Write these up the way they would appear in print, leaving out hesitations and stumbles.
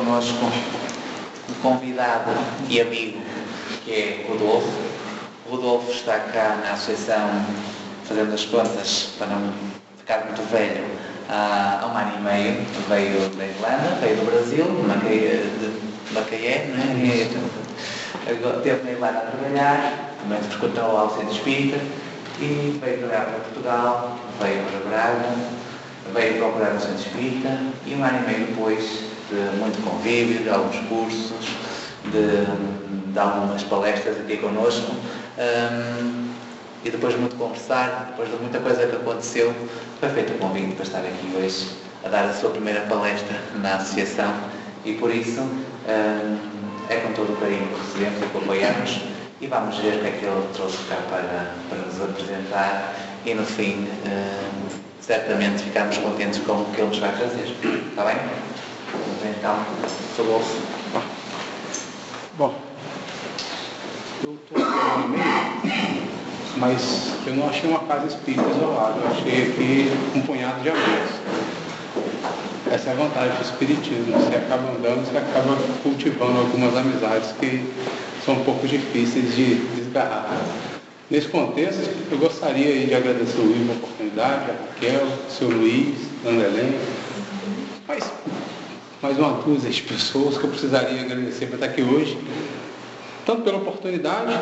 connosco um convidado e amigo, que é Rodolfo. O Rodolfo está cá na associação, fazendo as contas para não ficar muito velho, há 1 ano e meio. Veio da Irlanda, veio do Brasil, de Macaé, não é? Esteve na Irlanda a trabalhar, também frequentou ao Centro Espírita e veio trabalhar para Portugal, veio para Braga, veio procurar o Centro Espírita e 1 ano e meio depois de muito convívio, de alguns cursos, de algumas palestras aqui connosco, e depois de muito conversar, depois de muita coisa que aconteceu, foi feito o convite para estar aqui hoje a dar a sua primeira palestra na associação e por isso é com todo o carinho que recebemos e que apoiamos e vamos ver o que é que ele trouxe cá para nos apresentar e no fim certamente ficamos contentes com o que ele nos vai trazer. Está bem? Então, Rodolfo. Bom, eu estou aqui no meio, mas eu não achei uma casa espírita isolada, eu achei aqui um punhado de amigos. Essa é a vantagem do espiritismo, você acaba andando, você acaba cultivando algumas amizades que são um pouco difíceis de desgarrar. Nesse contexto, eu gostaria de agradecer o Ivo a oportunidade, a Raquel, o seu Luiz, a Ana Helena, mas mais uma dúzia de pessoas que eu precisaria agradecer por estar aqui hoje, tanto pela oportunidade,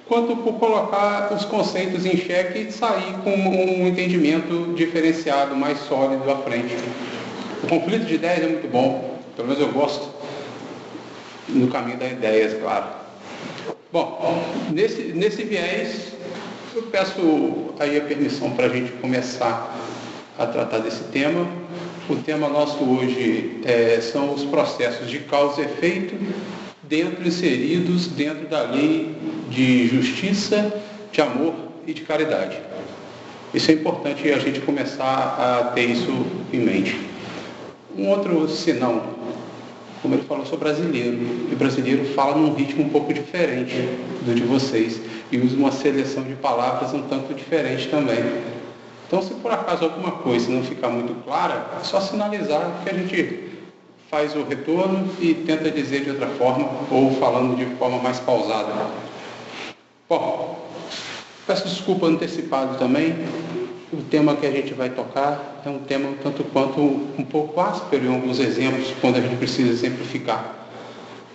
quanto por colocar os conceitos em xeque e sair com um entendimento diferenciado, mais sólido à frente. O conflito de ideias é muito bom, pelo menos eu gosto, no caminho das ideias, claro. Bom, nesse viés, eu peço aí a permissão para a gente começar a tratar desse tema. O tema nosso hoje são os processos de causa e efeito inseridos dentro da lei de justiça, de amor e de caridade. Isso é importante a gente começar a ter isso em mente. Um outro sinal, como ele falou, sou brasileiro, e o brasileiro fala num ritmo um pouco diferente do de vocês, e usa uma seleção de palavras um tanto diferente também. Então, se por acaso alguma coisa não ficar muito clara, é só sinalizar que a gente faz o retorno e tenta dizer de outra forma, ou falando de forma mais pausada. Bom, peço desculpa antecipado também. O tema que a gente vai tocar é um tema tanto quanto um pouco áspero em alguns exemplos, quando a gente precisa exemplificar.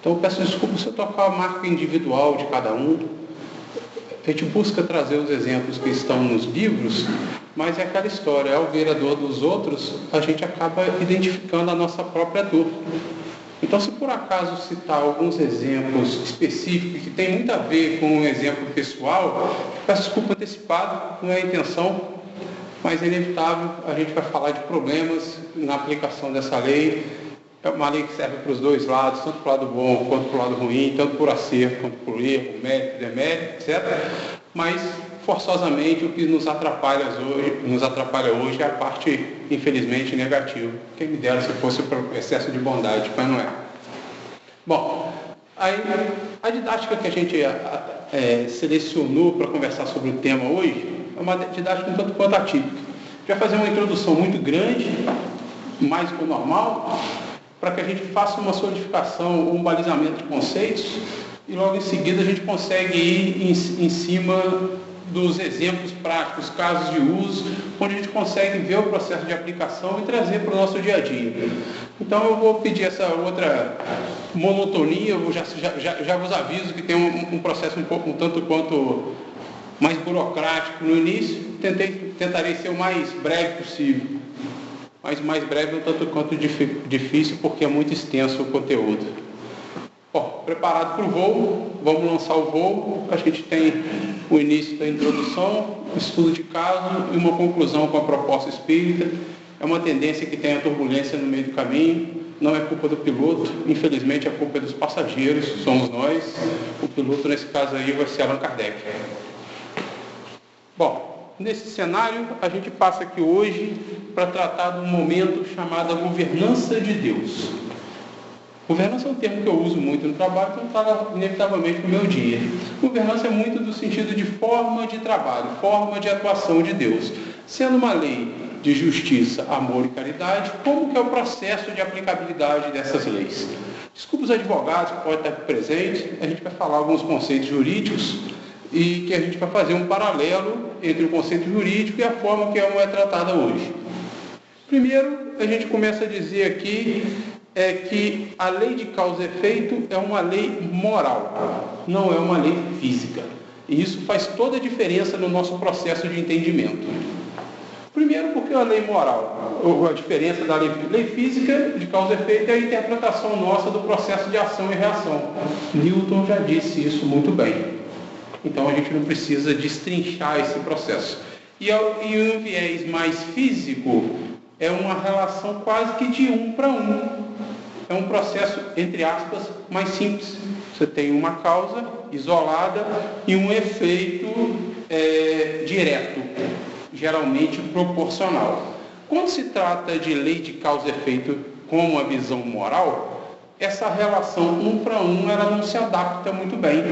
Então, eu peço desculpa se eu tocar a marca individual de cada um. A gente busca trazer os exemplos que estão nos livros, mas é aquela história, ao ver a dor dos outros, a gente acaba identificando a nossa própria dor. Então, se por acaso citar alguns exemplos específicos que tem muito a ver com um exemplo pessoal, peço desculpa antecipado, não é a intenção, mas é inevitável, a gente vai falar de problemas na aplicação dessa lei. É uma lei que serve para os dois lados, tanto para o lado bom quanto para o lado ruim, tanto por acerto quanto por erro, mérito, demérito, etc. Mas, forçosamente, o que nos atrapalha hoje é a parte, infelizmente, negativa. Quem me dera se fosse o excesso de bondade, mas não é. Bom, aí, a didática que a gente selecionou para conversar sobre o tema hoje é uma didática um tanto quanto atípica. A gente vai fazer uma introdução muito grande, mais que o normal, para que a gente faça uma solidificação ou um balizamento de conceitos e logo em seguida a gente consegue ir em cima dos exemplos práticos, casos de uso, onde a gente consegue ver o processo de aplicação e trazer para o nosso dia a dia. Então eu vou pedir essa outra monotonia, eu já vos aviso que tem um processo um tanto quanto mais burocrático no início, tentarei ser o mais breve possível. Mas mais breve um tanto quanto difícil, porque é muito extenso o conteúdo. Bom, preparado para o voo, vamos lançar o voo. A gente tem o início da introdução, o estudo de caso e uma conclusão com a proposta espírita. É uma tendência que tem a turbulência no meio do caminho, não é culpa do piloto, infelizmente a culpa é dos passageiros, somos nós. O piloto, nesse caso aí, vai ser Allan Kardec. Bom, nesse cenário, a gente passa aqui hoje para tratar de um momento chamado governança de Deus. Governança é um termo que eu uso muito no trabalho, então está inevitavelmente no meu dia. Governança é muito do sentido de forma de trabalho, forma de atuação de Deus. Sendo uma lei de justiça, amor e caridade, como que é o processo de aplicabilidade dessas leis. Desculpa os advogados que podem estar presentes, a gente vai falar alguns conceitos jurídicos e que a gente vai fazer um paralelo entre o conceito jurídico e a forma que é tratada hoje. Primeiro, a gente começa a dizer aqui que a lei de causa e efeito é uma lei moral, não é uma lei física. E isso faz toda a diferença no nosso processo de entendimento. Primeiro, porque a lei moral, a diferença da lei física de causa e efeito é a interpretação nossa do processo de ação e reação. Newton já disse isso muito bem. Então a gente não precisa destrinchar esse processo. E um viés mais físico é uma relação quase que de 1 para 1. É um processo, entre aspas, mais simples. Você tem uma causa isolada e um efeito direto, geralmente proporcional. Quando se trata de lei de causa e efeito como a visão moral, essa relação 1 para 1 ela não se adapta muito bem.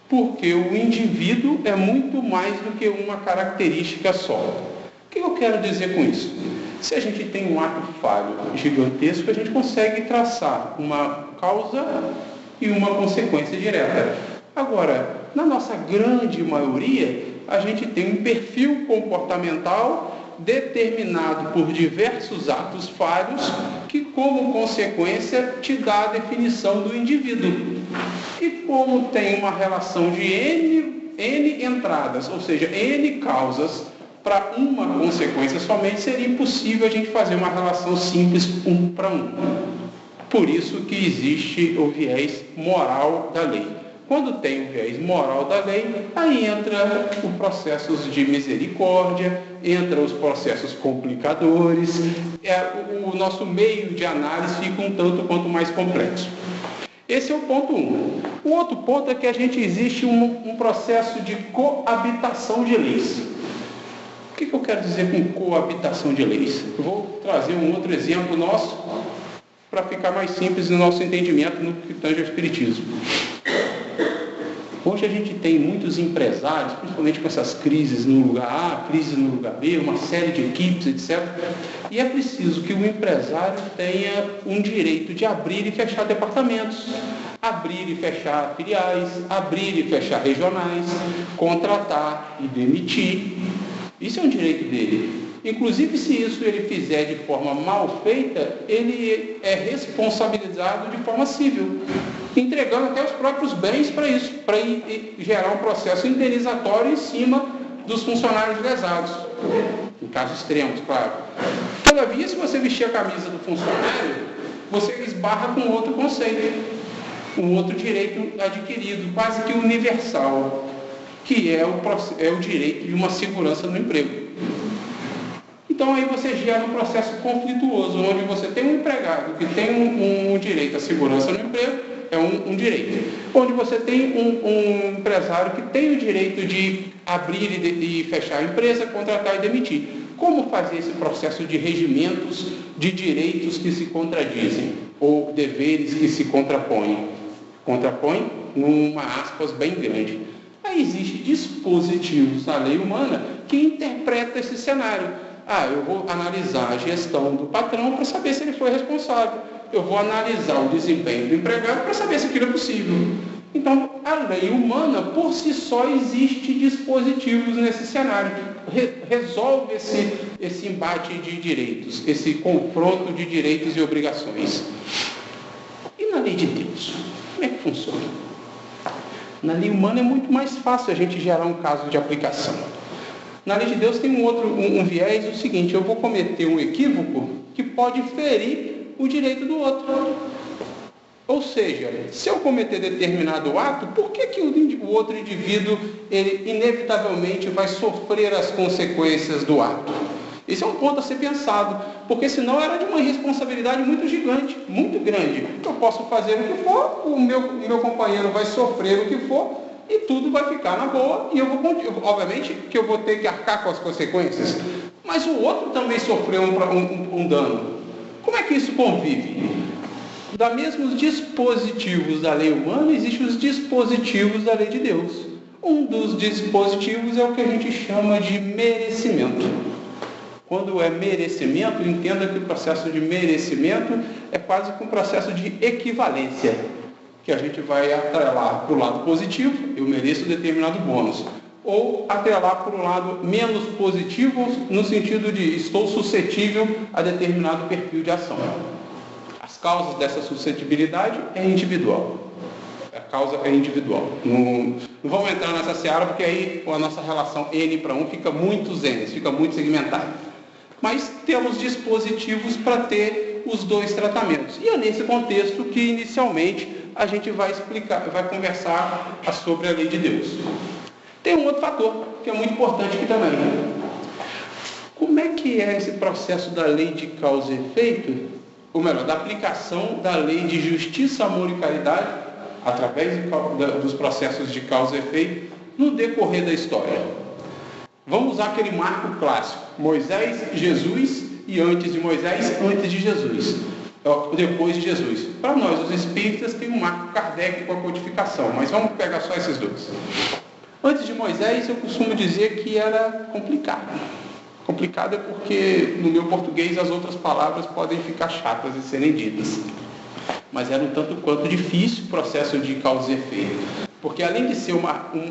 Porque o indivíduo é muito mais do que uma característica só. O que eu quero dizer com isso? Se a gente tem um ato falho gigantesco, a gente consegue traçar uma causa e uma consequência direta. Agora, na nossa grande maioria, a gente tem um perfil comportamental determinado por diversos atos falhos que, como consequência, te dá a definição do indivíduo. E como tem uma relação de N entradas, ou seja, N causas para uma consequência somente, seria impossível a gente fazer uma relação simples 1 para 1. Por isso que existe o viés moral da lei. Quando tem o viés moral da lei, aí entra os processos de misericórdia, entra os processos complicadores, o nosso meio de análise fica um tanto quanto mais complexo. Esse é o ponto 1. O outro ponto é que existe um processo de coabitação de leis. O que eu quero dizer com coabitação de leis? Eu vou trazer um outro exemplo nosso para ficar mais simples no nosso entendimento no que tange ao Espiritismo. Hoje a gente tem muitos empresários, principalmente com essas crises no lugar A, crises no lugar B, uma série de equipes, etc. E é preciso que o empresário tenha um direito de abrir e fechar departamentos, abrir e fechar filiais, abrir e fechar regionais, contratar e demitir. Isso é um direito dele. Inclusive, se isso ele fizer de forma mal feita, ele é responsabilizado de forma civil, entregando até os próprios bens para isso, para gerar um processo indenizatório em cima dos funcionários lesados, em casos extremos, claro. Todavia, se você vestir a camisa do funcionário, você esbarra com outro conceito, um outro direito adquirido, quase que universal, que é o direito de uma segurança no emprego. Então aí você gera um processo conflituoso, onde você tem um empregado que tem um direito à segurança no emprego, é um direito. Onde você tem um empresário que tem o direito de abrir e fechar a empresa, contratar e demitir. Como fazer esse processo de regimentos de direitos que se contradizem, ou deveres que se contrapõem? Contrapõem numa aspas bem grande. Aí existem dispositivos na lei humana que interpretam esse cenário. Eu vou analisar a gestão do patrão para saber se ele foi responsável. Eu vou analisar o desempenho do empregado para saber se aquilo é possível. Então, a lei humana, por si só, existe dispositivos nesse cenário. Resolve esse embate de direitos, esse confronto de direitos e obrigações. E na lei de Deus? Como é que funciona? Na lei humana é muito mais fácil a gente gerar um caso de aplicação. Na lei de Deus tem um viés, o seguinte: eu vou cometer um equívoco que pode ferir o direito do outro. Ou seja, se eu cometer determinado ato, por que o outro indivíduo ele inevitavelmente vai sofrer as consequências do ato? Esse é um ponto a ser pensado, porque senão era de uma responsabilidade muito gigante, muito grande. Eu posso fazer o que for, o meu companheiro vai sofrer o que for, e tudo vai ficar na boa, e obviamente que eu vou ter que arcar com as consequências, mas o outro também sofreu um dano. Como é que isso convive? Da mesmos dispositivos da lei humana, existem os dispositivos da lei de Deus. Um dos dispositivos é o que a gente chama de merecimento. Quando é merecimento, entenda que o processo de merecimento é quase que um processo de equivalência, que a gente vai atrelar para o lado positivo, eu mereço determinado bônus, ou atrelar para o lado menos positivo, no sentido de estou suscetível a determinado perfil de ação. As causas dessa suscetibilidade é individual. A causa é individual. Não vamos entrar nessa seara, porque aí a nossa relação N para 1 fica muito zen, fica muito segmentada. Mas temos dispositivos para ter os dois tratamentos. E é nesse contexto que, inicialmente, a gente vai conversar sobre a lei de Deus. Tem um outro fator que é muito importante aqui também. Como é que é esse processo da lei de causa e efeito, ou melhor, da aplicação da lei de justiça, amor e caridade, através dos processos de causa e efeito, no decorrer da história? Vamos usar aquele marco clássico, Moisés, Jesus, e antes de Moisés, antes de Jesus, depois de Jesus. Para nós, os espíritas, tem um marco Kardec com a codificação, mas vamos pegar só esses dois. Antes de Moisés, eu costumo dizer que era complicado. Complicado é porque, no meu português, as outras palavras podem ficar chatas de serem ditas. Mas era um tanto quanto difícil o processo de causa e efeito. Porque, além de ser,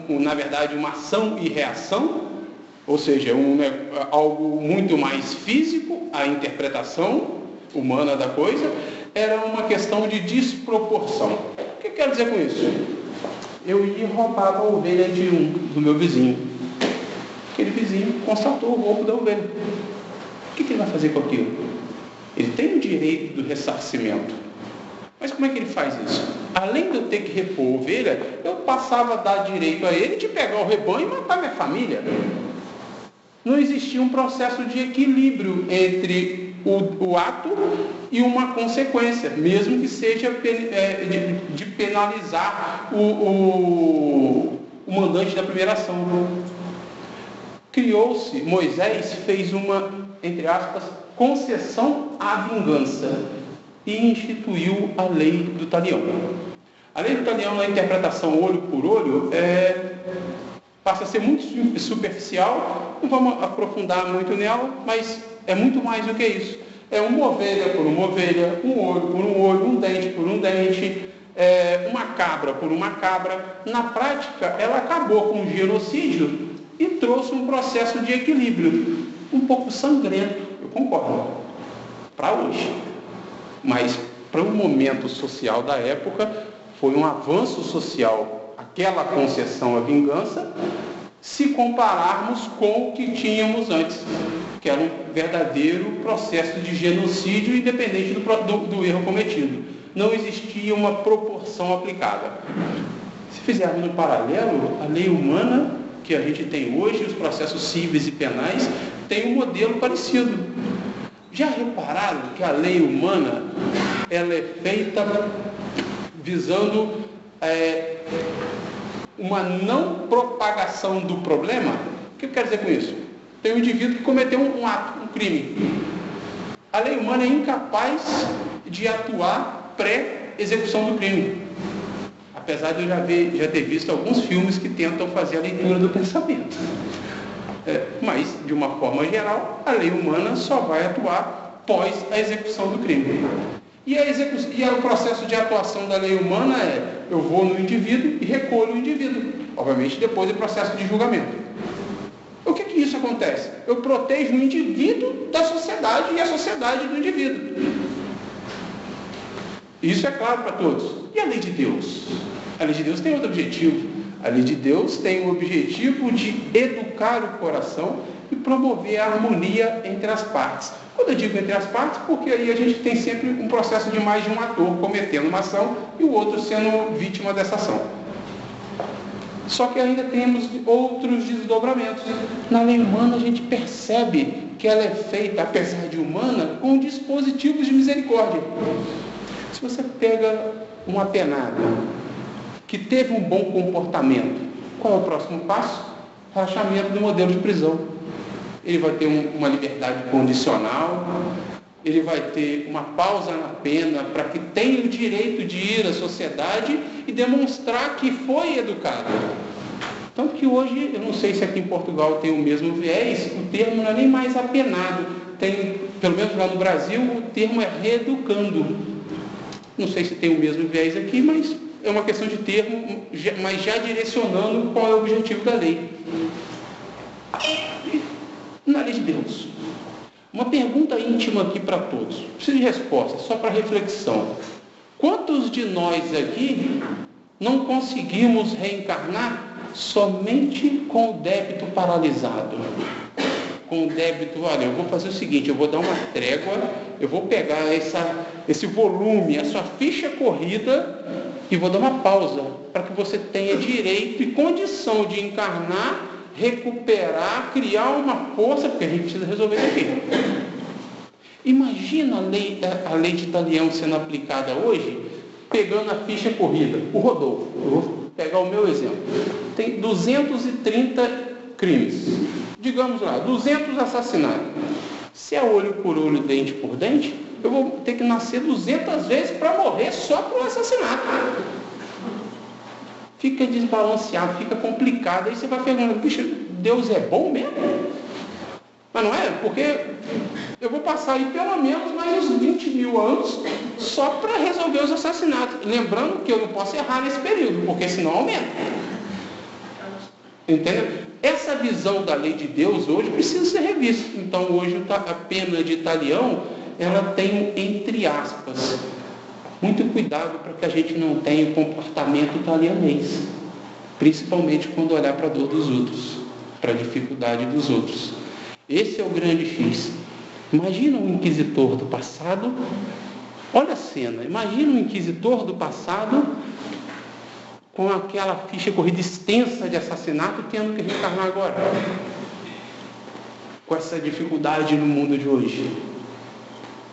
na verdade, uma ação e reação, ou seja, algo muito mais físico, a interpretação humana da coisa, era uma questão de desproporção. O que eu quero dizer com isso? Eu ia e roubava a ovelha do meu vizinho. Aquele vizinho constatou o roubo da ovelha. O que ele vai fazer com aquilo? Ele tem o direito do ressarcimento. Mas como é que ele faz isso? Além de eu ter que repor a ovelha, eu passava a dar direito a ele de pegar o rebanho e matar minha família. Não existia um processo de equilíbrio entre o ato e uma consequência, mesmo que seja de penalizar o mandante da primeira ação. Criou-se, Moisés fez uma, entre aspas, concessão à vingança e instituiu a lei do talião. A lei do talião, na interpretação olho por olho, passa a ser muito superficial, não vamos aprofundar muito nela, mas é muito mais do que isso. É uma ovelha por uma ovelha, um olho por um olho, um dente por um dente, uma cabra por uma cabra. Na prática, ela acabou com o genocídio e trouxe um processo de equilíbrio, um pouco sangrento, eu concordo, para hoje. Mas, para o momento social da época, foi um avanço social, aquela concessão à vingança, se compararmos com o que tínhamos antes, que era um verdadeiro processo de genocídio, independente do erro cometido. Não existia uma proporção aplicada. Se fizermos um paralelo, a lei humana que a gente tem hoje, os processos cíveis e penais, tem um modelo parecido. Já repararam que a lei humana ela é feita visando uma não propagação do problema? O que eu quero dizer com isso? Tem um indivíduo que cometeu um ato, um crime. A lei humana é incapaz de atuar pré-execução do crime. Apesar de eu já ter visto alguns filmes que tentam fazer a leitura do pensamento. Mas, de uma forma geral, a lei humana só vai atuar pós a execução do crime. E o processo de atuação da lei humana eu vou no indivíduo e recolho o indivíduo. Obviamente, depois do processo de julgamento. O que isso acontece? Eu protejo o indivíduo da sociedade e a sociedade do indivíduo. Isso é claro para todos. E a lei de Deus? A lei de Deus tem outro objetivo. A lei de Deus tem o objetivo de educar o coração e promover a harmonia entre as partes. Quando eu digo entre as partes, porque aí a gente tem sempre um processo de mais de um ator cometendo uma ação e o outro sendo vítima dessa ação. Só que ainda temos outros desdobramentos. Na lei humana a gente percebe que ela é feita, apesar de humana, com dispositivos de misericórdia. Se você pega um apenado que teve um bom comportamento, qual é o próximo passo? Relaxamento do modelo de prisão. Ele vai ter uma liberdade condicional, ele vai ter uma pausa na pena para que tenha o direito de ir à sociedade e demonstrar que foi educado. Tanto que hoje, eu não sei se aqui em Portugal tem o mesmo viés, o termo não é nem mais apenado. Tem, pelo menos lá no Brasil, o termo é reeducando. Não sei se tem o mesmo viés aqui, mas é uma questão de termo, mas já direcionando qual é o objetivo da lei. Na lei de Deus. Uma pergunta íntima aqui para todos. Preciso de resposta, só para reflexão. Quantos de nós aqui não conseguimos reencarnar somente com o débito paralisado? Com o débito, olha, eu vou fazer o seguinte, eu vou dar uma trégua, eu vou pegar esse volume, a sua ficha corrida e vou dar uma pausa para que você tenha direito e condição de encarnar, recuperar, criar uma força, porque a gente precisa resolver isso aqui. Imagina a lei de Talião sendo aplicada hoje, pegando a ficha corrida. O Rodolfo, eu vou pegar o meu exemplo, tem 230 crimes. Digamos lá, 200 assassinatos. Se é olho por olho, dente por dente, eu vou ter que nascer 200 vezes para morrer só por um assassinato. Fica desbalanceado, fica complicado. Aí você vai perguntando, bicho, Deus é bom mesmo? Mas não é? Porque eu vou passar aí pelo menos mais uns 20 mil anos só para resolver os assassinatos. Lembrando que eu não posso errar nesse período, porque senão aumenta. Entendeu? Essa visão da lei de Deus hoje precisa ser revista. Então hoje a pena de Talião, ela tem entre aspas. Muito cuidado para que a gente não tenha o comportamento talianês. Principalmente quando olhar para a dor dos outros, para a dificuldade dos outros. Esse é o grande X. Imagina um inquisitor do passado. Olha a cena. Imagina um inquisitor do passado com aquela ficha corrida extensa de assassinato, tendo que reencarnar agora. Com essa dificuldade no mundo de hoje.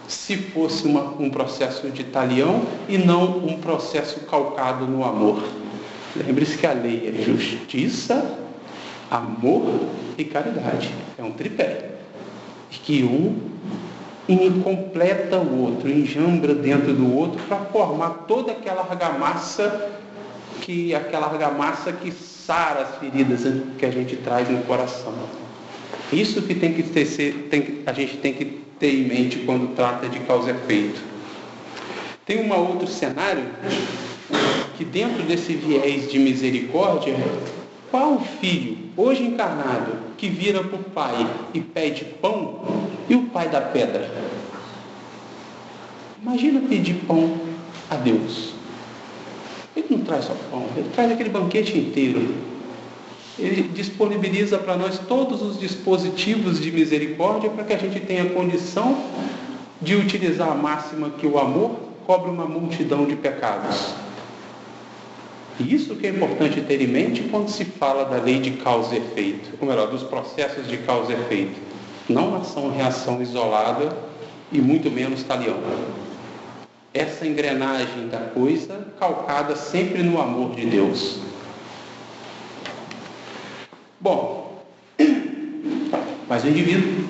Se fosse um processo de Talião e não um processo calcado no amor. Lembre-se que a lei é justiça, amor e caridade. É um tripé. E que um completa o outro, enjambra dentro do outro para formar toda aquela argamassa que sara as feridas que a gente traz no coração. Isso que a gente tem que ter em mente quando trata de causa e efeito. Tem um outro cenário que dentro desse viés de misericórdia, qual filho, hoje encarnado, que vira para o pai e pede pão, e o pai dá pedra? Imagina pedir pão a Deus. Ele não traz só pão, ele traz aquele banquete inteiro. Ele disponibiliza para nós todos os dispositivos de misericórdia para que a gente tenha condição de utilizar a máxima que o amor cobre uma multidão de pecados. E isso que é importante ter em mente quando se fala da lei de causa e efeito, ou melhor, dos processos de causa e efeito. Não ação-reação isolada e muito menos Talião. Essa engrenagem da coisa calcada sempre no amor de Deus. Bom, mas o indivíduo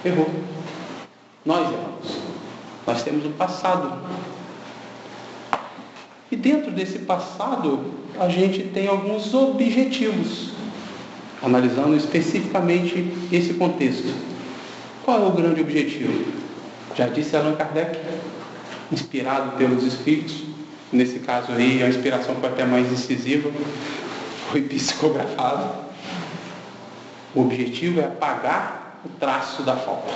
errou. Nós erramos. Nós temos um passado. E dentro desse passado, a gente tem alguns objetivos, analisando especificamente esse contexto. Qual é o grande objetivo? Já disse Allan Kardec, inspirado pelos Espíritos. Nesse caso aí, a inspiração foi até mais decisiva, foi psicografado. O objetivo é apagar o traço da falta.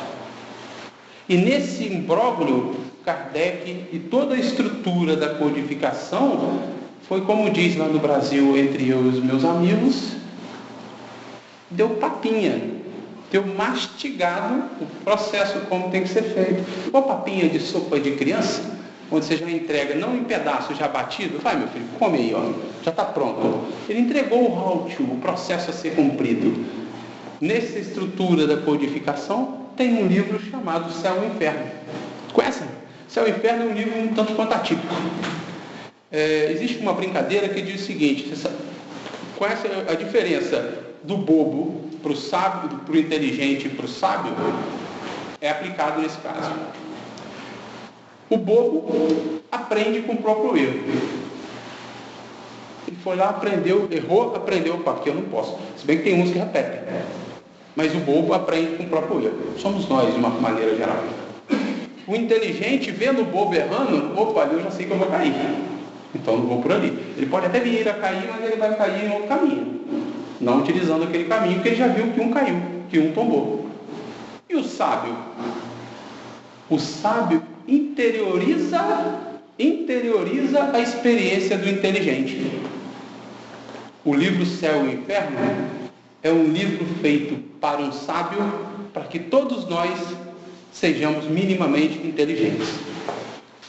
E nesse imbróglio, Kardec e toda a estrutura da codificação foi, como diz lá no Brasil, entre eu e os meus amigos, deu papinha, deu mastigado o processo como tem que ser feito. Uma papinha de sopa de criança, onde você já entrega, não em pedaços já batido, vai meu filho, come aí, ó, já está pronto. Ele entregou o how to, o processo a ser cumprido. Nessa estrutura da codificação, tem um livro chamado Céu e Inferno. Conhecem? Céu e Inferno é um livro um tanto quanto atípico. Existe uma brincadeira que diz o seguinte: conhece a diferença do bobo para o sábio, para o inteligente para o sábio? É aplicado nesse caso. O bobo aprende com o próprio erro. Ele foi lá, aprendeu, errou, aprendeu, opa, aqui eu não posso. Se bem que tem uns que repetem. Mas o bobo aprende com o próprio erro. Somos nós, de uma maneira geral. O inteligente, vendo o bobo errando, opa, eu já sei que eu vou cair. Então não vou por ali. Ele pode até vir a cair, mas ele vai cair em outro caminho. Não utilizando aquele caminho, porque ele já viu que um caiu, que um tombou. E o sábio? O sábio interioriza a experiência do inteligente. O livro Céu e Inferno é um livro feito para um sábio, para que todos nós sejamos minimamente inteligentes.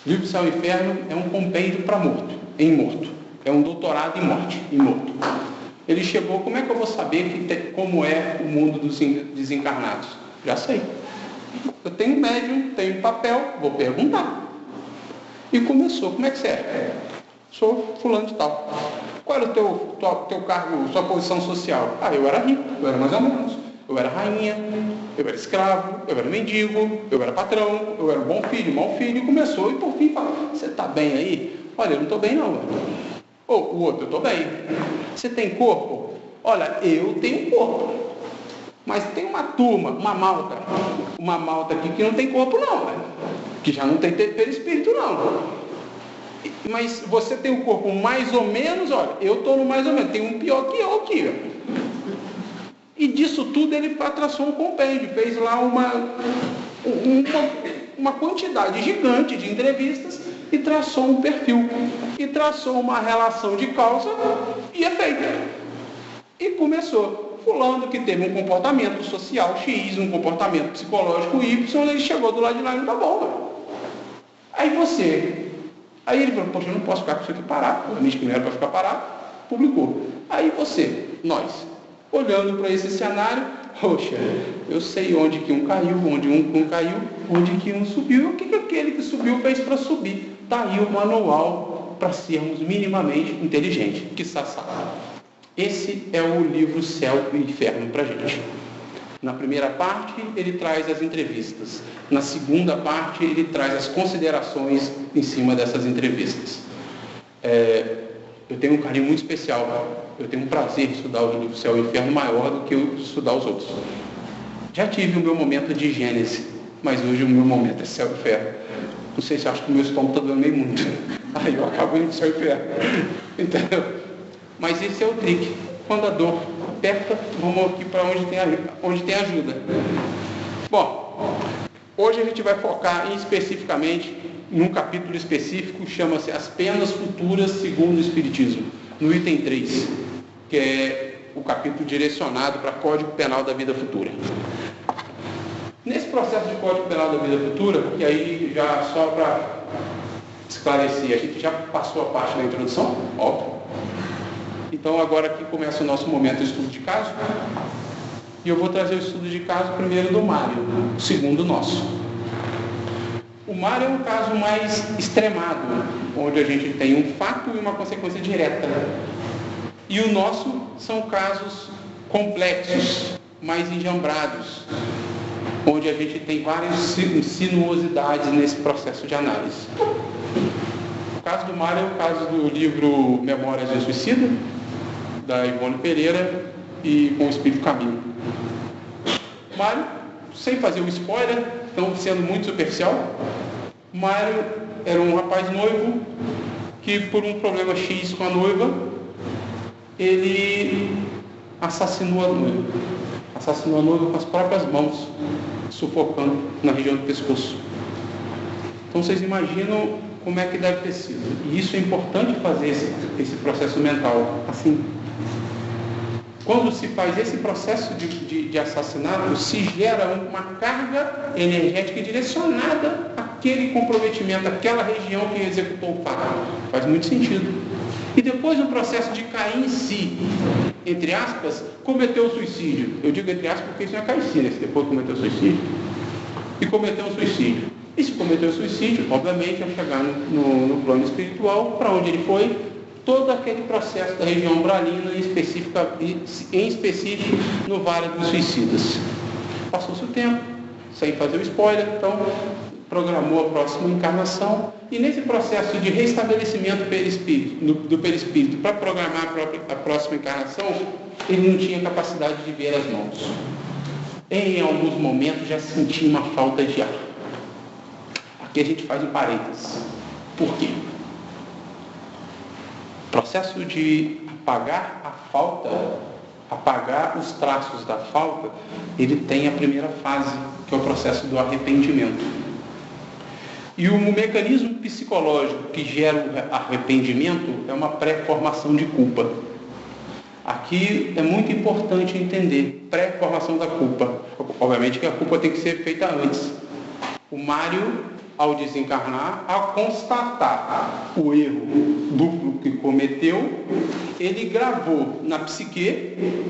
O livro Céu e Inferno é um compêndio para morto, em morto. É um doutorado em morte, em morto. Ele chegou, como é que eu vou saber como é o mundo dos desencarnados? Já sei. Eu tenho médium, tenho papel, vou perguntar. E começou, como é que você é? Sou fulano de tal. Qual era o teu cargo, sua posição social? Eu era rico, eu era mais ou menos. Eu era rainha, eu era escravo, eu era mendigo, eu era patrão, eu era bom filho, mau filho. Começou e por fim falou, você está bem aí? Olha, eu não estou bem não. Ou o outro, eu estou bem. Você tem corpo? Olha, eu tenho corpo. Mas tem uma turma, uma malta aqui que não tem corpo não, né? Que já não tem perispírito não. Mas você tem um corpo mais ou menos, olha, eu estou no mais ou menos, tem um pior que eu aqui, ó. E disso tudo ele traçou um compêndio, fez lá uma quantidade gigante de entrevistas e traçou um perfil. E traçou uma relação de causa e efeito. E começou. Fulano que teve um comportamento social X, um comportamento psicológico Y, ele chegou do lado de lá e não tá bom, mano. Aí ele falou, poxa, eu não posso ficar com isso aqui parado, a minha que não era para ficar parado, publicou. Aí nós, olhando para esse cenário, poxa, eu sei onde que um caiu, onde um caiu, onde que um subiu, o que aquele que subiu fez para subir. Está aí o manual para sermos minimamente inteligentes, que sassá. Esse é o livro Céu e Inferno para a gente. Na primeira parte, ele traz as entrevistas. Na segunda parte, ele traz as considerações em cima dessas entrevistas. Eu tenho um carinho muito especial. Eu tenho um prazer de estudar o livro Céu e Inferno maior do que eu estudar os outros. Já tive o meu momento de Gênesis, mas hoje o meu momento é Céu e Inferno. Não sei se acho que o meu estômago está doendo meio muito. Aí eu acabo indo Céu e Inferno. Entendeu? Mas esse é o trick. Quando a dor aperta, vamos aqui para onde tem ajuda. Bom, hoje a gente vai focar especificamente num capítulo específico, chama-se As Penas Futuras segundo o Espiritismo, no item 3, que é o capítulo direcionado para Código Penal da Vida Futura. Nesse processo de Código Penal da Vida Futura, e aí já só para esclarecer, a gente já passou a parte da introdução, óbvio. Então agora aqui começa o nosso momento de estudo de caso. E eu vou trazer o estudo de caso primeiro do Mário, segundo o nosso. O Mário é um caso mais extremado, onde a gente tem um fato e uma consequência direta. E o nosso são casos complexos, mais enjambrados, onde a gente tem várias sinuosidades nesse processo de análise. O caso do Mário é o caso do livro Memórias de um Suicida, da Ivone Pereira, e com o Espírito Caminho. Mário, sem fazer um spoiler, então sendo muito superficial, Mário era um rapaz noivo que, por um problema X com a noiva, ele assassinou a noiva. Assassinou a noiva com as próprias mãos, sufocando na região do pescoço. Então vocês imaginam como é que deve ter sido. E isso é importante fazer esse processo mental assim. Quando se faz esse processo de assassinato, se gera uma carga energética direcionada àquele comprometimento, àquela região que executou o fato. Faz muito sentido. E depois no processo de cair em si, entre aspas, cometeu o suicídio. Eu digo entre aspas porque isso não é cair em si, né? Se depois cometeu o suicídio. E cometeu um suicídio. E se cometeu o suicídio, obviamente, ao chegar no plano espiritual, para onde ele foi, todo aquele processo da região umbralina, em específico no Vale dos Suicidas. Passou-se o tempo, sem fazer o spoiler, então programou a próxima encarnação, e nesse processo de reestabelecimento do perispírito para programar a próxima encarnação, ele não tinha capacidade de ver as mãos. Em alguns momentos já sentia uma falta de ar. Aqui a gente faz um parênteses. Por quê? O processo de apagar a falta, apagar os traços da falta, ele tem a primeira fase, que é o processo do arrependimento. E o mecanismo psicológico que gera o arrependimento é uma pré-formação de culpa. Aqui é muito importante entender pré-formação da culpa. Obviamente que a culpa tem que ser feita antes. O Mário, ao desencarnar, ao constatar o erro duplo que cometeu, ele gravou na psique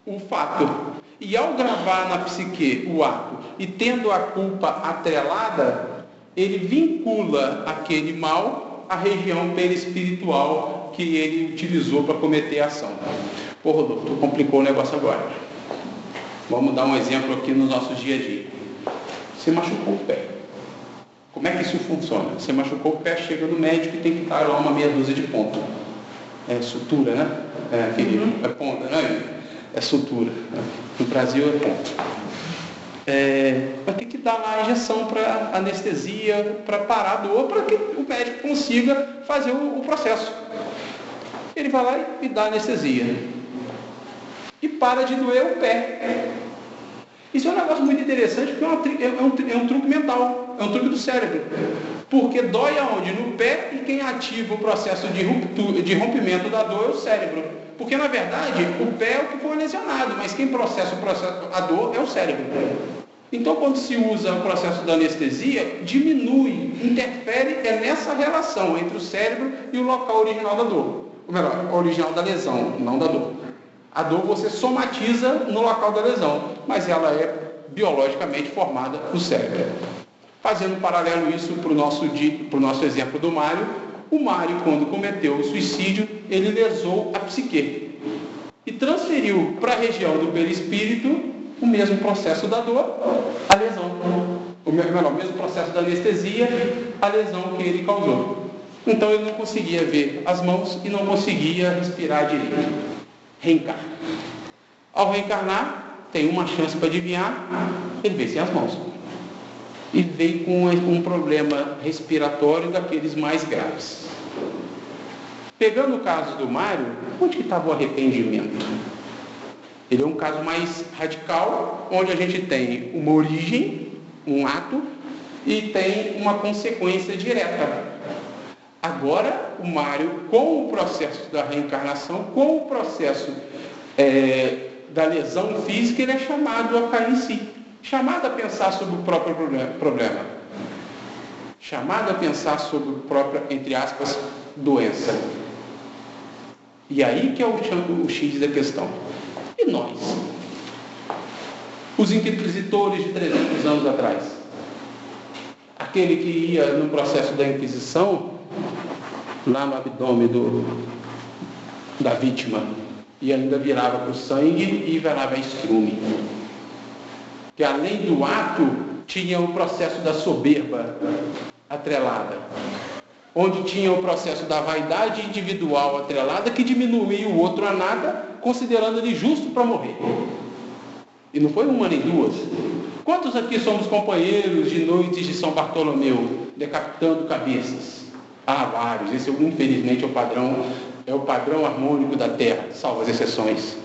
o fato. E ao gravar na psique o ato e tendo a culpa atrelada, ele vincula aquele mal à região perispiritual que ele utilizou para cometer a ação. Pô, Rodolfo, tu complicou o negócio agora. Vamos dar um exemplo aqui nos nossos dia a dia. Você machucou o pé. Como é que isso funciona? Você machucou o pé, chega no médico e tem que dar lá uma meia dúzia de ponto. É sutura, né? É ponta, né? É sutura. No Brasil é ponto. Vai ter que dar lá a injeção para anestesia, para parar a dor, para que o médico consiga fazer o processo. Ele vai lá e dá anestesia. E para de doer o pé. Isso é um negócio muito interessante, porque é um truque mental, é um truque do cérebro. Porque dói aonde? No pé, e quem ativa o processo de rompimento da dor é o cérebro. Porque, na verdade, o pé é o que foi lesionado, mas quem processa a dor é o cérebro. Então, quando se usa o processo da anestesia, diminui, interfere nessa relação entre o cérebro e o local original da dor. Ou melhor, o original da lesão, não da dor. A dor você somatiza no local da lesão, mas ela é biologicamente formada no cérebro. Fazendo um paralelo isso para o nosso exemplo do Mário, o Mário, quando cometeu o suicídio, ele lesou a psique e transferiu para a região do perispírito o mesmo processo da dor, a lesão. O mesmo processo da anestesia, a lesão que ele causou. Então ele não conseguia ver as mãos e não conseguia respirar direito. Reencarna. Ao reencarnar, tem uma chance para adivinhar, ele veio sem as mãos. E veio com um problema respiratório daqueles mais graves. Pegando o caso do Mário, onde que estava o arrependimento? Ele é um caso mais radical, onde a gente tem uma origem, um ato, e tem uma consequência direta. Agora, o Mário, com o processo da reencarnação, com o processo da lesão física, ele é chamado a cair em si. Chamado a pensar sobre o próprio problema. Chamado a pensar sobre a própria, entre aspas, doença. E aí que é o X da questão. E nós? Os inquisitores de 300 anos atrás. Aquele que ia no processo da Inquisição, lá no abdômen da vítima, e ainda virava para o sangue e virava estrume. Que além do ato, tinha o processo da soberba atrelada, onde tinha o processo da vaidade individual atrelada, que diminuía o outro a nada, considerando ele justo para morrer. E não foi uma nem duas. Quantos aqui somos companheiros de noites de São Bartolomeu, decapitando cabeças? Ah, vários. Esse, infelizmente, é o padrão harmônico da Terra, salvo as exceções.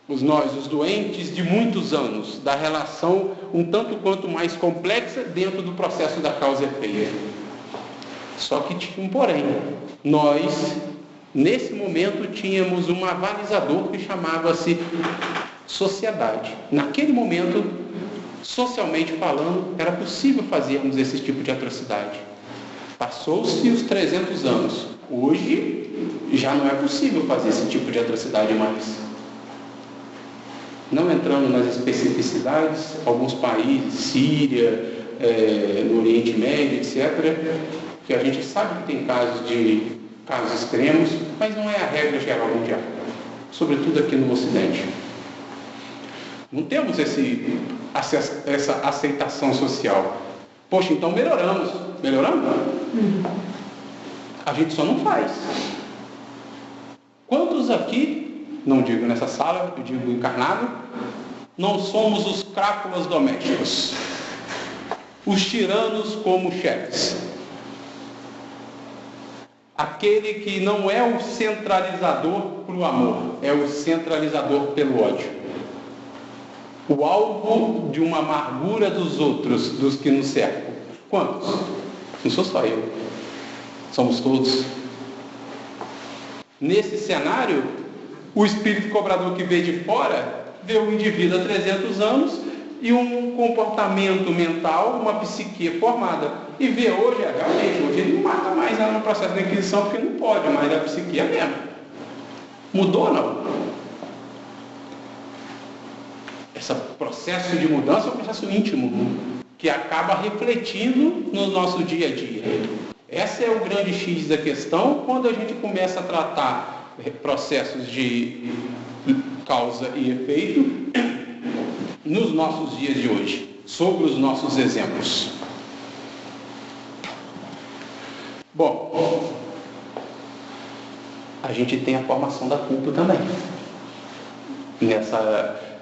Os doentes de muitos anos, da relação um tanto quanto mais complexa dentro do processo da causa e efeito. Só que tinha um porém. Nós, nesse momento, tínhamos um avalizador que chamava-se sociedade. Naquele momento, socialmente falando, era possível fazermos esse tipo de atrocidade. Passou-se os 300 anos. Hoje, já não é possível fazer esse tipo de atrocidade mais. Não entrando nas especificidades, alguns países, Síria, no Oriente Médio, etc., que a gente sabe que tem casos extremos, mas não é a regra geral mundial, sobretudo aqui no Ocidente. Não temos essa aceitação social. Poxa, então melhoramos. Melhoramos? A gente só não faz. Quantos aqui, não digo nessa sala, eu digo encarnado, não somos os crápulas domésticos, os tiranos como chefes? Aquele que não é o centralizador pelo amor, é o centralizador pelo ódio. O alvo de uma amargura dos outros, dos que nos cercam. Quantos? Não sou só eu. Somos todos. Nesse cenário, o espírito cobrador que vê de fora, vê o indivíduo há 300 anos e um comportamento mental, uma psique formada. E vê hoje, realmente, hoje ele não mata mais no processo de inquisição porque não pode, mas a psique é mesmo. Mudou ou não? Esse processo de mudança é um processo íntimo, que acaba refletindo no nosso dia a dia. Esse é o grande X da questão, quando a gente começa a tratar processos de causa e efeito nos nossos dias de hoje, sobre os nossos exemplos. Bom, a gente tem a formação da culpa também.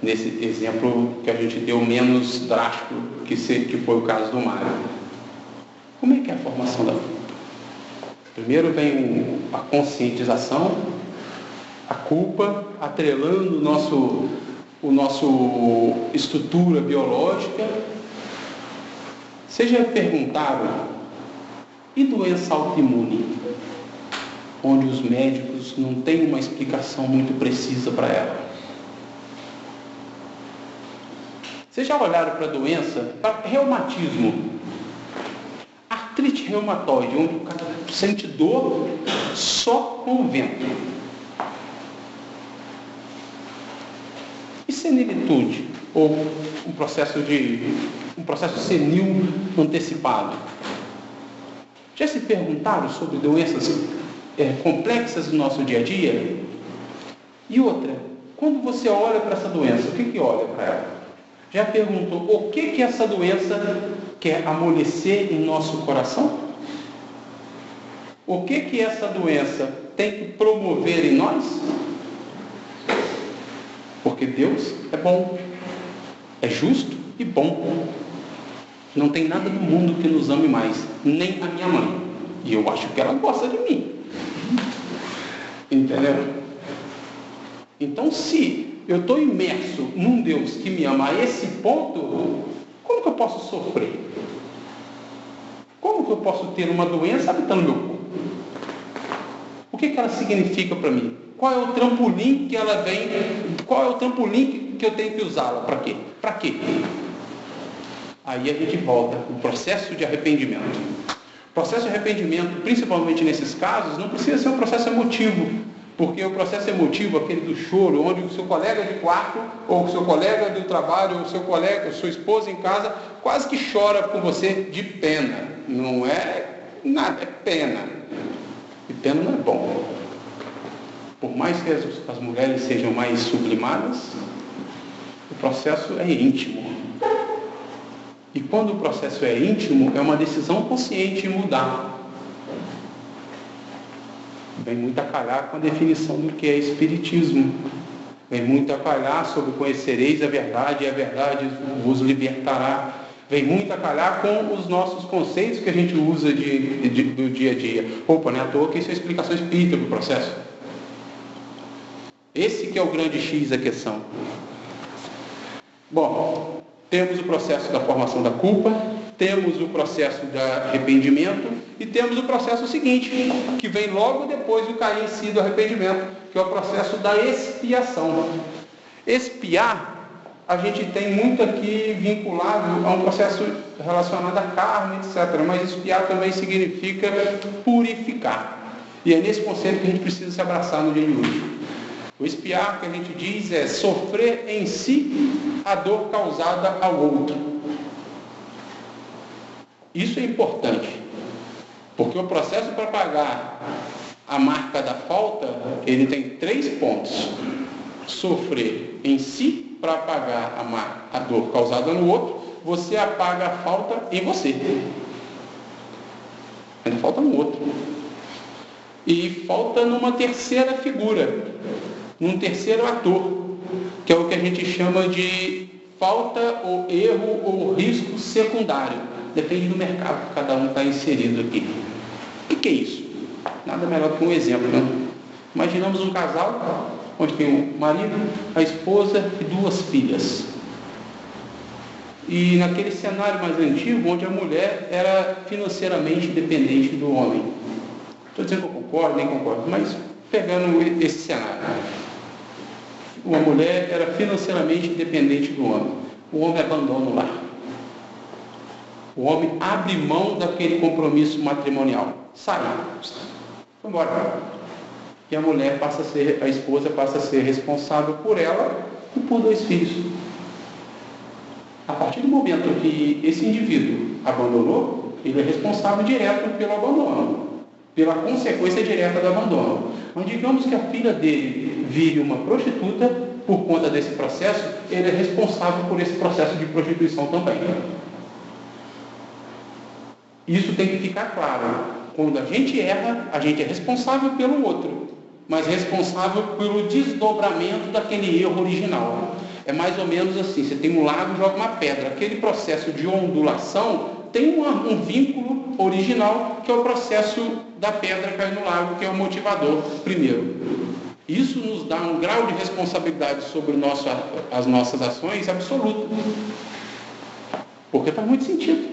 Nesse exemplo que a gente deu menos drástico, que foi o caso do Mário. Como é que é a formação da culpa? Primeiro vem a conscientização, a culpa atrelando o nosso estrutura biológica. Vocês já perguntaram, e doença autoimune? Onde os médicos não têm uma explicação muito precisa para ela. Vocês já olharam para a doença? Para reumatismo, artrite reumatoide, onde o cara sente dor só com o vento. E senilitude, ou um processo senil antecipado. Já se perguntaram sobre doenças complexas do nosso dia a dia? E outra, quando você olha para essa doença, o que olha para ela? Já perguntou o que essa doença quer amolecer em nosso coração? O que essa doença tem que promover em nós? Porque Deus é bom, é justo e bom. Não tem nada no mundo que nos ame mais, nem a minha mãe. E eu acho que ela gosta de mim. Entendeu? Então, se eu estou imerso num Deus que me ama a esse ponto, como que eu posso sofrer? Como que eu posso ter uma doença habitando meu corpo? O que ela significa para mim? Qual é o trampolim que ela vem? Qual é o trampolim que eu tenho que usá-la? Para quê? Para quê? Aí a gente volta o processo de arrependimento. O processo de arrependimento, principalmente nesses casos, não precisa ser um processo emotivo. Porque o processo emotivo, aquele do choro, onde o seu colega de quarto, ou o seu colega do trabalho, ou o seu colega, sua esposa em casa, quase que chora com você de pena. Não é nada, é pena. E pena não é bom. Por mais que as mulheres sejam mais sublimadas, o processo é íntimo. E quando o processo é íntimo, é uma decisão consciente em mudar. Vem muito a calhar com a definição do que é espiritismo. Vem muito a calhar sobre conhecereis a verdade, e a verdade vos libertará. Vem muito a calhar com os nossos conceitos que a gente usa do dia a dia. Opa, não é à toa que isso é explicação espírita do processo. Esse que é o grande X da questão. Bom, temos o processo da formação da culpa, temos o processo do arrependimento e temos o processo seguinte, que vem logo depois do cair em si do arrependimento, que é o processo da expiação. Expiar, a gente tem muito aqui vinculado a um processo relacionado à carne, etc. Mas expiar também significa purificar. E é nesse conceito que a gente precisa se abraçar no dia de hoje. O expiar, que a gente diz, é sofrer em si a dor causada ao outro. Isso é importante, porque o processo para pagar a marca da falta, ele tem 3 pontos. Sofrer em si para pagar a dor causada no outro, você apaga a falta em você. Ainda falta no outro. E falta numa terceira figura, num terceiro ator, que é o que a gente chama de falta ou erro ou risco secundário. Depende do mercado que cada um está inserido aqui. O que é isso? Nada melhor que um exemplo, né? Imaginamos um casal onde tem o marido, a esposa e 2 filhas. E naquele cenário mais antigo, onde a mulher era financeiramente dependente do homem. Estou dizendo que eu concordo, nem concordo, mas pegando esse cenário. Uma mulher era financeiramente dependente do homem. O homem abandona o lar. O homem abre mão daquele compromisso matrimonial. Sai. Foi embora. E a mulher a esposa passa a ser responsável por ela e por 2 filhos. A partir do momento que esse indivíduo abandonou, ele é responsável direto pelo abandono, pela consequência direta do abandono. Mas digamos que a filha dele vire uma prostituta, por conta desse processo, ele é responsável por esse processo de prostituição também. Isso tem que ficar claro. Quando a gente erra, a gente é responsável pelo outro, mas responsável pelo desdobramento daquele erro original. É mais ou menos assim, você tem um lago e joga uma pedra. Aquele processo de ondulação tem um vínculo original, que é o processo da pedra cair no lago, que é o motivador primeiro. Isso nos dá um grau de responsabilidade sobre as nossas ações absoluto. Porque faz muito sentido.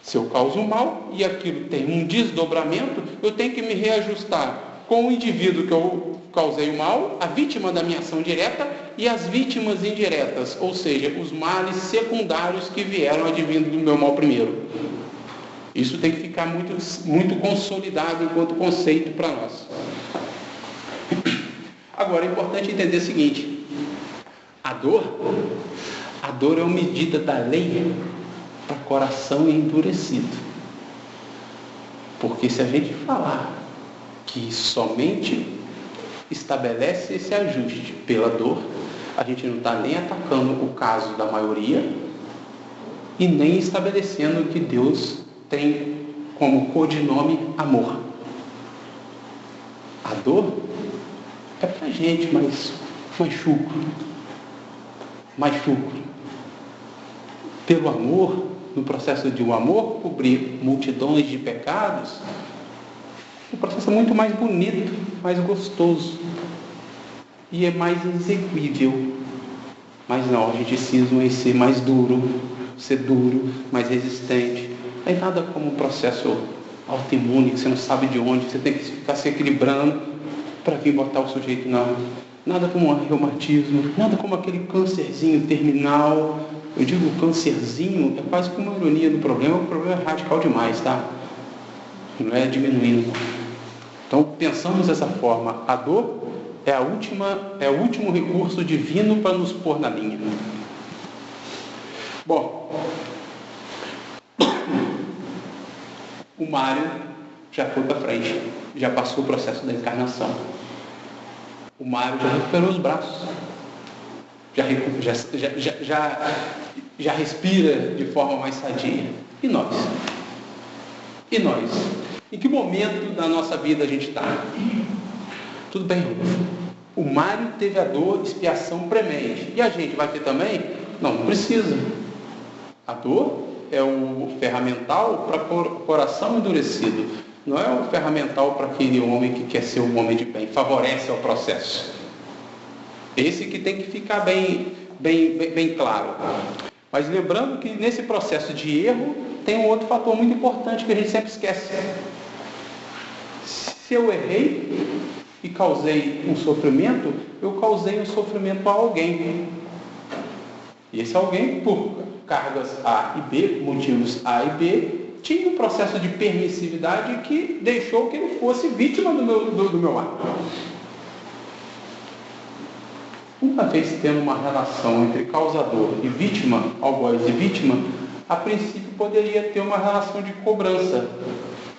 Se eu causo mal e aquilo tem um desdobramento, eu tenho que me reajustar com o indivíduo que eu causei o mal, a vítima da minha ação direta e as vítimas indiretas, ou seja, os males secundários que vieram advindo do meu mal primeiro. Isso tem que ficar muito, muito consolidado enquanto conceito para nós. Agora, é importante entender o seguinte: a dor é uma medida da lei para coração endurecido. Porque se a gente falar que somente estabelece esse ajuste pela dor, a gente não está nem atacando o caso da maioria e nem estabelecendo que Deus tem como codinome amor. A dor é pra gente, mas chucro. Pelo amor, no processo de um amor cobrir multidões de pecados, o processo é muito mais bonito, mais gostoso e é mais exequível. Mas não, a gente cisma em ser mais duro, mais resistente. Não tem nada como um processo autoimune, que você não sabe de onde, você tem que ficar se equilibrando para vir botar o sujeito na... Nada como um reumatismo, nada como aquele câncerzinho terminal. Eu digo câncerzinho, é quase como uma ironia do problema, o problema é radical demais, tá? Não é diminuindo. Então, pensamos dessa forma, a dor é o último recurso divino para nos pôr na linha. Bom, o Mário já foi para frente, já passou o processo da encarnação. O Mário já recuperou os braços, já respira de forma mais sadia. E nós? Em que momento da nossa vida a gente está? Tudo bem, o Mário teve a dor, expiação premente. E a gente vai ter também? Não precisa. A dor é o ferramental para coração endurecido. Não é o ferramental para aquele homem que quer ser um homem de bem. Favorece ao processo. Esse que tem que ficar bem claro. Mas lembrando que nesse processo de erro tem um outro fator muito importante que a gente sempre esquece. Se eu errei e causei um sofrimento, eu causei um sofrimento a alguém. E esse alguém, por cargas A e B, motivos A e B, tinha um processo de permissividade que deixou que ele fosse vítima do meu ato. Uma vez tendo uma relação entre causador e vítima, algoz e vítima, a princípio poderia ter uma relação de cobrança,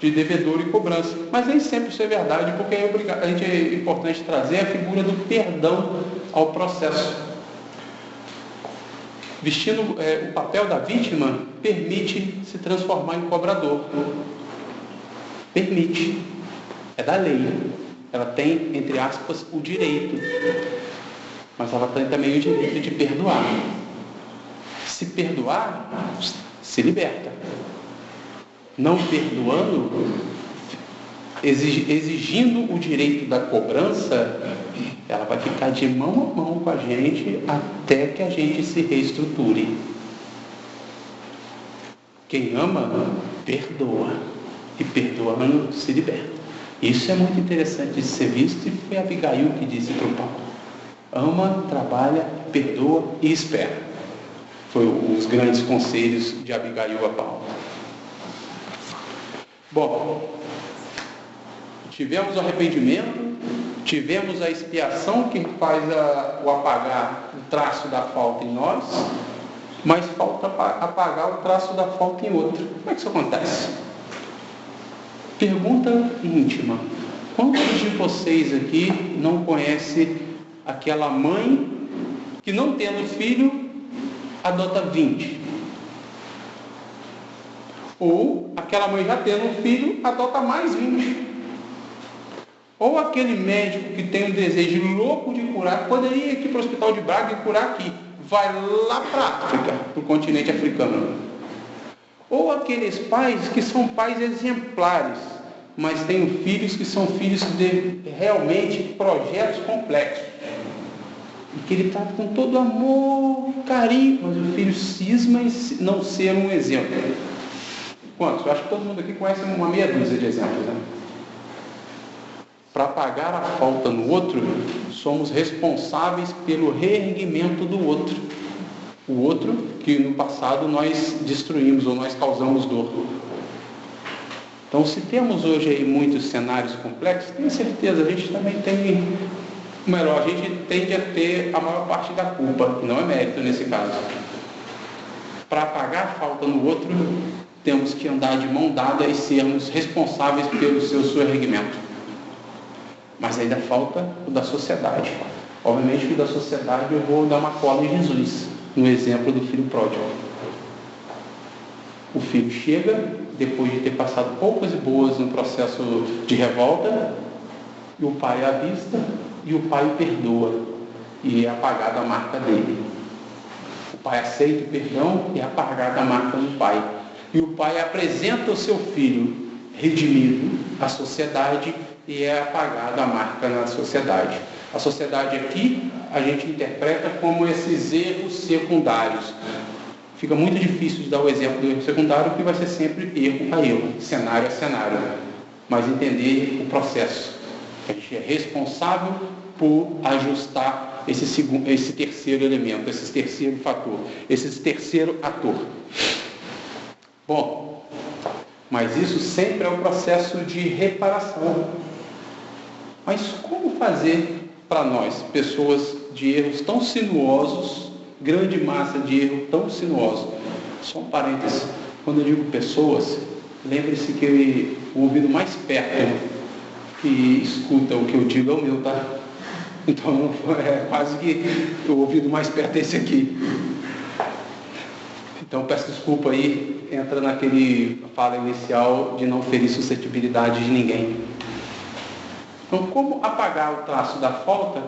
de devedor e cobrança. Mas nem sempre isso é verdade, porque é importante trazer a figura do perdão ao processo. vestindo o papel da vítima, permite se transformar em cobrador. Permite. É da lei. Ela tem, entre aspas, o direito. Mas ela tem também o direito de perdoar. Se perdoar, se liberta. Não perdoando, exigindo o direito da cobrança, ela vai ficar de mão a mão com a gente até que a gente se reestruture. Quem ama, perdoa. E perdoando, se liberta. Isso é muito interessante de ser visto, e foi Abigail que disse para o Paulo: ama, trabalha, perdoa e espera. Foi os grandes conselhos de Abigail a Paulo. Bom, tivemos o arrependimento, tivemos a expiação que faz o apagar o traço da falta em nós, mas falta apagar o traço da falta em outro. Como é que isso acontece? Pergunta íntima: quantos de vocês aqui não conhecem aquela mãe que, não tendo filho, adota 20? Ou aquela mãe, já tendo um filho, adota mais 20? Ou aquele médico que tem um desejo louco de curar, poderia ir aqui para o hospital de Braga e curar aqui, vai lá para a África, para o continente africano. Ou aqueles pais que são pais exemplares, mas têm filhos que são filhos de realmente projetos complexos, e que ele trata com todo amor, carinho, mas o filho cisma em não ser um exemplo. Quantos? Eu acho que todo mundo aqui conhece uma meia dúzia de exemplos, né? Para pagar a falta no outro, somos responsáveis pelo reerguimento do outro. O outro que no passado nós destruímos ou nós causamos dor. Então, se temos hoje aí muitos cenários complexos, tenho certeza, a gente também tem, melhor, a gente tende a ter a maior parte da culpa, que não é mérito nesse caso. Para pagar a falta no outro, temos que andar de mão dada e sermos responsáveis pelo seu soerguimento. Mas ainda falta o da sociedade. Obviamente que o da sociedade eu vou dar uma cola em Jesus, no exemplo do filho pródigo. O filho chega, depois de ter passado poucas e boas no processo de revolta, e o pai avista, e o pai o perdoa, e é apagada a marca dele. O pai aceita o perdão e é apagada a marca do pai. E o pai apresenta o seu filho redimido à sociedade e é apagada a marca na sociedade. A sociedade aqui a gente interpreta como esses erros secundários. Fica muito difícil de dar o exemplo do erro secundário, porque vai ser sempre erro a erro, cenário a cenário. Mas entender o processo. A gente é responsável por ajustar esse terceiro elemento, esse terceiro fator, esse terceiro ator. Bom, mas isso sempre é um processo de reparação. Mas como fazer para nós, pessoas de erros tão sinuosos, grande massa de erro tão sinuoso? Só um parênteses. Quando eu digo pessoas, lembre-se que o ouvido mais perto que escuta o que eu digo é o meu, tá? Então é quase que o ouvido mais perto é esse aqui. Então peço desculpa aí, entra naquele fala inicial de não ferir suscetibilidade de ninguém. Então, como apagar o traço da falta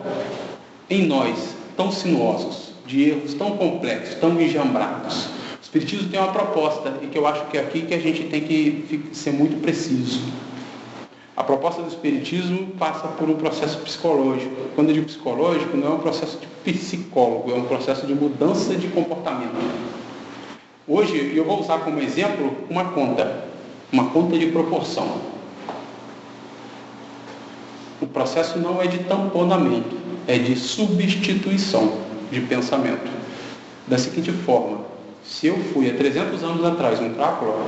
em nós, tão sinuosos, de erros tão complexos, tão enjambrados? O Espiritismo tem uma proposta, e que eu acho que é aqui que a gente tem que ser muito preciso. A proposta do Espiritismo passa por um processo psicológico. Quando eu digo psicológico, não é um processo de psicólogo, é um processo de mudança de comportamento. Hoje, eu vou usar como exemplo uma conta de proporção. O processo não é de tamponamento, é de substituição de pensamento. Da seguinte forma: se eu fui há 300 anos atrás um crápula,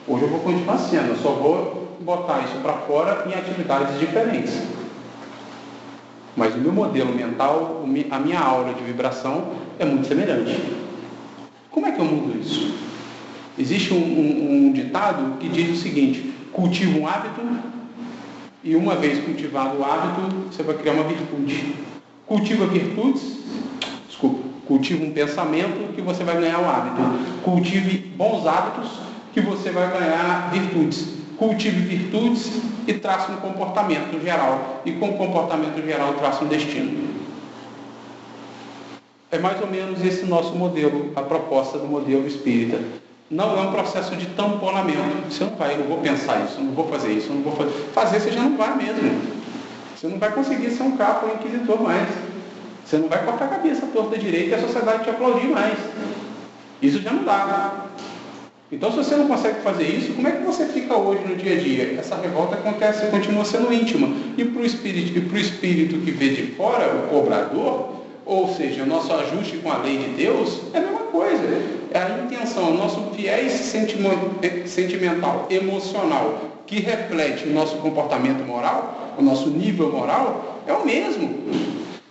hoje eu vou continuar sendo, eu só vou botar isso para fora em atividades diferentes. Mas o meu modelo mental, a minha aura de vibração é muito semelhante. Como é que eu mudo isso? Existe um ditado que diz o seguinte: cultiva um hábito, e uma vez cultivado o hábito, você vai criar uma virtude. Cultiva Cultive um pensamento que você vai ganhar um hábito. Cultive bons hábitos que você vai ganhar virtudes. Cultive virtudes e traça um comportamento geral. E com o comportamento geral traça um destino. É mais ou menos esse nosso modelo, a proposta do modelo espírita. Não é um processo de tamponamento. Você não vai, eu não vou pensar isso, eu não vou fazer isso, eu não vou fazer. Fazer você já não vai mesmo. Você não vai conseguir ser um capo ou inquisitor mais. Você não vai cortar a cabeça torta direita e a sociedade te aplaudir mais. Isso já não dá. Então, se você não consegue fazer isso, como é que você fica hoje no dia a dia? Essa revolta acontece, continua sendo íntima. E para o espírito que vê de fora, o cobrador, ou seja, o nosso ajuste com a lei de Deus, é a mesma coisa. É a intenção, o nosso viés sentimental, emocional, que reflete o nosso comportamento moral, o nosso nível moral, é o mesmo.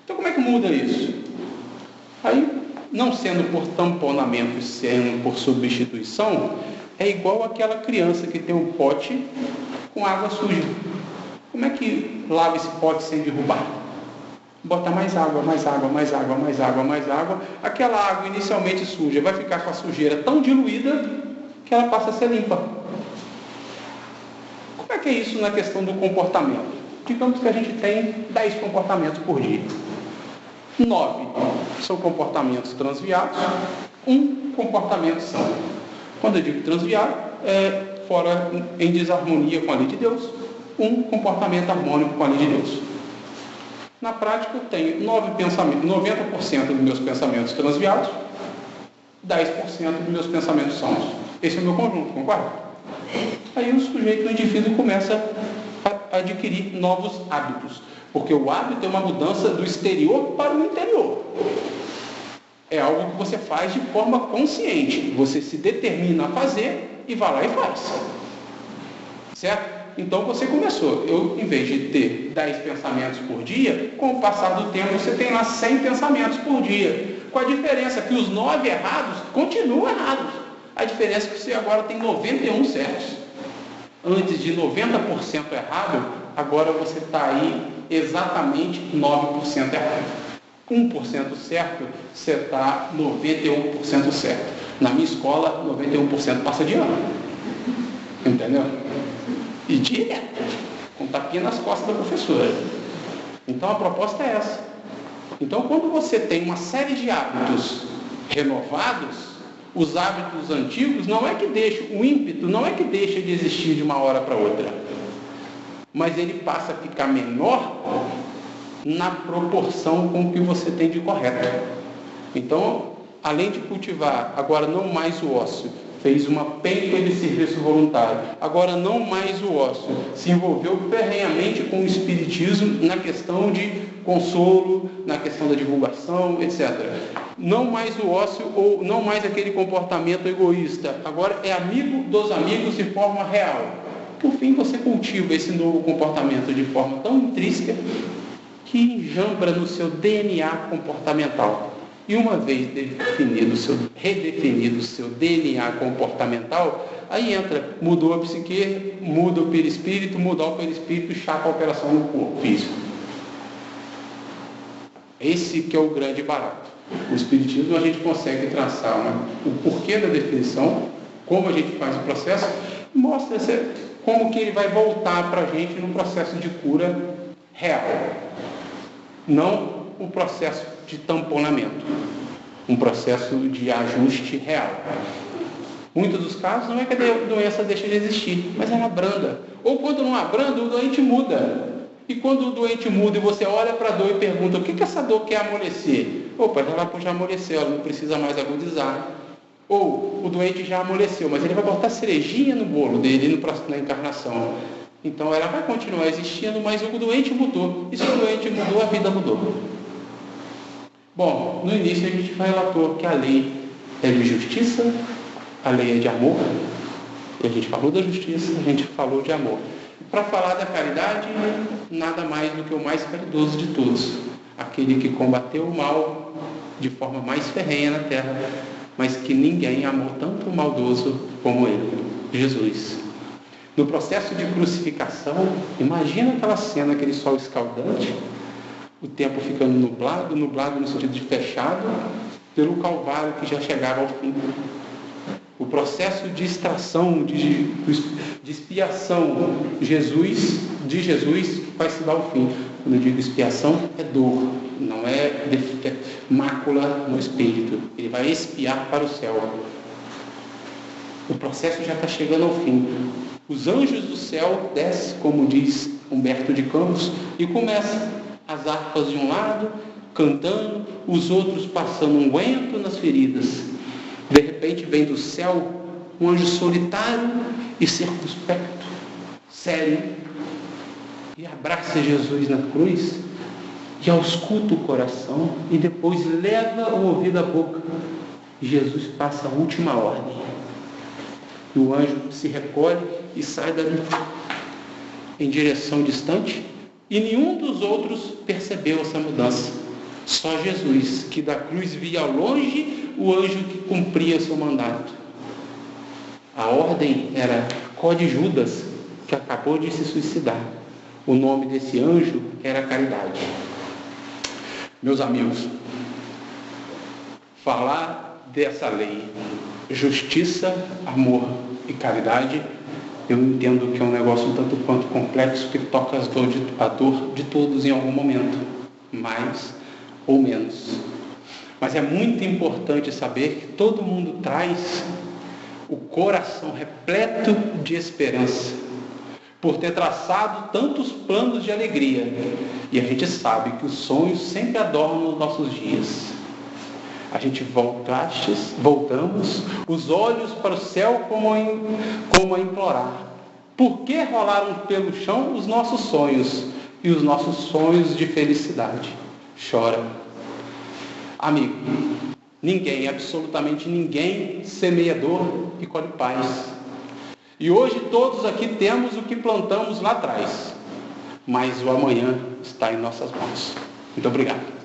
Então, como é que muda isso? Aí, não sendo por tamponamento, sendo por substituição, é igual aquela criança que tem um pote com água suja. Como é que lava esse pote sem derrubar? Bota mais água, mais água, mais água, mais água, mais água. Aquela água inicialmente suja vai ficar com a sujeira tão diluída que ela passa a ser limpa. Como é que é isso na questão do comportamento? Digamos que a gente tem 10 comportamentos por dia. 9 são comportamentos transviados, 1 comportamento são. Quando eu digo transviado, é fora em desarmonia com a lei de Deus, 1 comportamento harmônico com a lei de Deus. Na prática, eu tenho 90% dos meus pensamentos transviados, 10% dos meus pensamentos sãos. Esse é o meu conjunto, concorda? Aí o sujeito, o indivíduo, começa a adquirir novos hábitos. Porque o hábito é uma mudança do exterior para o interior. É algo que você faz de forma consciente. Você se determina a fazer e vai lá e faz. Certo? Então você começou. Em vez de ter 10 pensamentos por dia, com o passar do tempo você tem lá 100 pensamentos por dia. Com a diferença que os 9 errados continuam errados. A diferença é que você agora tem 91 certos. Antes de 90% errado, agora você está aí exatamente 9% errado. 1% certo, você está 91% certo. Na minha escola, 91% passa de ano. Entendeu? E direto, com tapinha nas costas da professora. Então a proposta é essa. Então quando você tem uma série de hábitos renovados, os hábitos antigos não é que deixa, o ímpeto não é que deixa de existir de uma hora para outra, mas ele passa a ficar menor na proporção com o que você tem de correto. Então, além de cultivar, agora não mais o ócio, fez uma penca de serviço voluntário, agora não mais o ócio, se envolveu ferrenhamente com o espiritismo na questão de consolo, na questão da divulgação, etc. Não mais o ócio ou não mais aquele comportamento egoísta, agora é amigo dos amigos de forma real. Por fim, você cultiva esse novo comportamento de forma tão intrínseca que enjambra no seu DNA comportamental. E uma vez redefinido o seu DNA comportamental, aí entra, mudou a psique, muda o perispírito, mudar o perispírito, chapa a operação no corpo físico. Esse que é o grande barato. O espiritismo a gente consegue traçar o porquê da definição, como a gente faz o processo, e mostra como que ele vai voltar para a gente no processo de cura real. Não o processo de tamponamento, um processo de ajuste real. Muitos dos casos não é que a doença deixa de existir, mas ela abranda. Ou quando não abranda, o doente muda. E quando o doente muda e você olha para a dor e pergunta, o que essa dor quer amolecer? Opa, ela já amoleceu, ela não precisa mais agudizar. Ou o doente já amoleceu, mas ele vai botar cerejinha no bolo dele na encarnação. Então ela vai continuar existindo, mas o doente mudou. E se o doente mudou, a vida mudou. Bom, no início a gente relatou que a lei é de justiça, a lei é de amor. E a gente falou da justiça, a gente falou de amor. Para falar da caridade, nada mais do que o mais caridoso de todos. Aquele que combateu o mal de forma mais ferrenha na terra, mas que ninguém amou tanto o maldoso como ele, Jesus. No processo de crucificação, imagina aquela cena, aquele sol escaldante, o tempo ficando nublado no sentido de fechado, pelo Calvário que já chegava ao fim. O processo de extração, de expiação de Jesus vai se dar ao fim. Quando eu digo expiação, é dor, não é mácula no espírito. Ele vai expiar para o céu. O processo já está chegando ao fim. Os anjos do céu descem, como diz Humberto de Campos, e começam as harpas de um lado, cantando, os outros passando unguento nas feridas. De repente vem do céu um anjo solitário e circunspecto, sério, e abraça Jesus na cruz e ausculta o coração e depois leva o ouvido à boca. Jesus passa a última ordem. E o anjo se recolhe e sai dali em direção distante, e nenhum dos outros percebeu essa mudança. Só Jesus, que da cruz via ao longe o anjo que cumpria seu mandato. A ordem era Code Judas, que acabou de se suicidar. O nome desse anjo era Caridade. Meus amigos, falar dessa lei, justiça, amor e caridade, eu entendo que é um negócio um tanto quanto complexo, que toca a dor de todos em algum momento, mais ou menos. Mas é muito importante saber que todo mundo traz o coração repleto de esperança, por ter traçado tantos planos de alegria. E a gente sabe que os sonhos sempre adornam os nossos dias. A gente voltamos, os olhos para o céu como a implorar. Por que rolaram pelo chão os nossos sonhos e os nossos sonhos de felicidade? Chora. Amigo, ninguém, absolutamente ninguém, semeador e colhe paz. E hoje todos aqui temos o que plantamos lá atrás, mas o amanhã está em nossas mãos. Muito obrigado.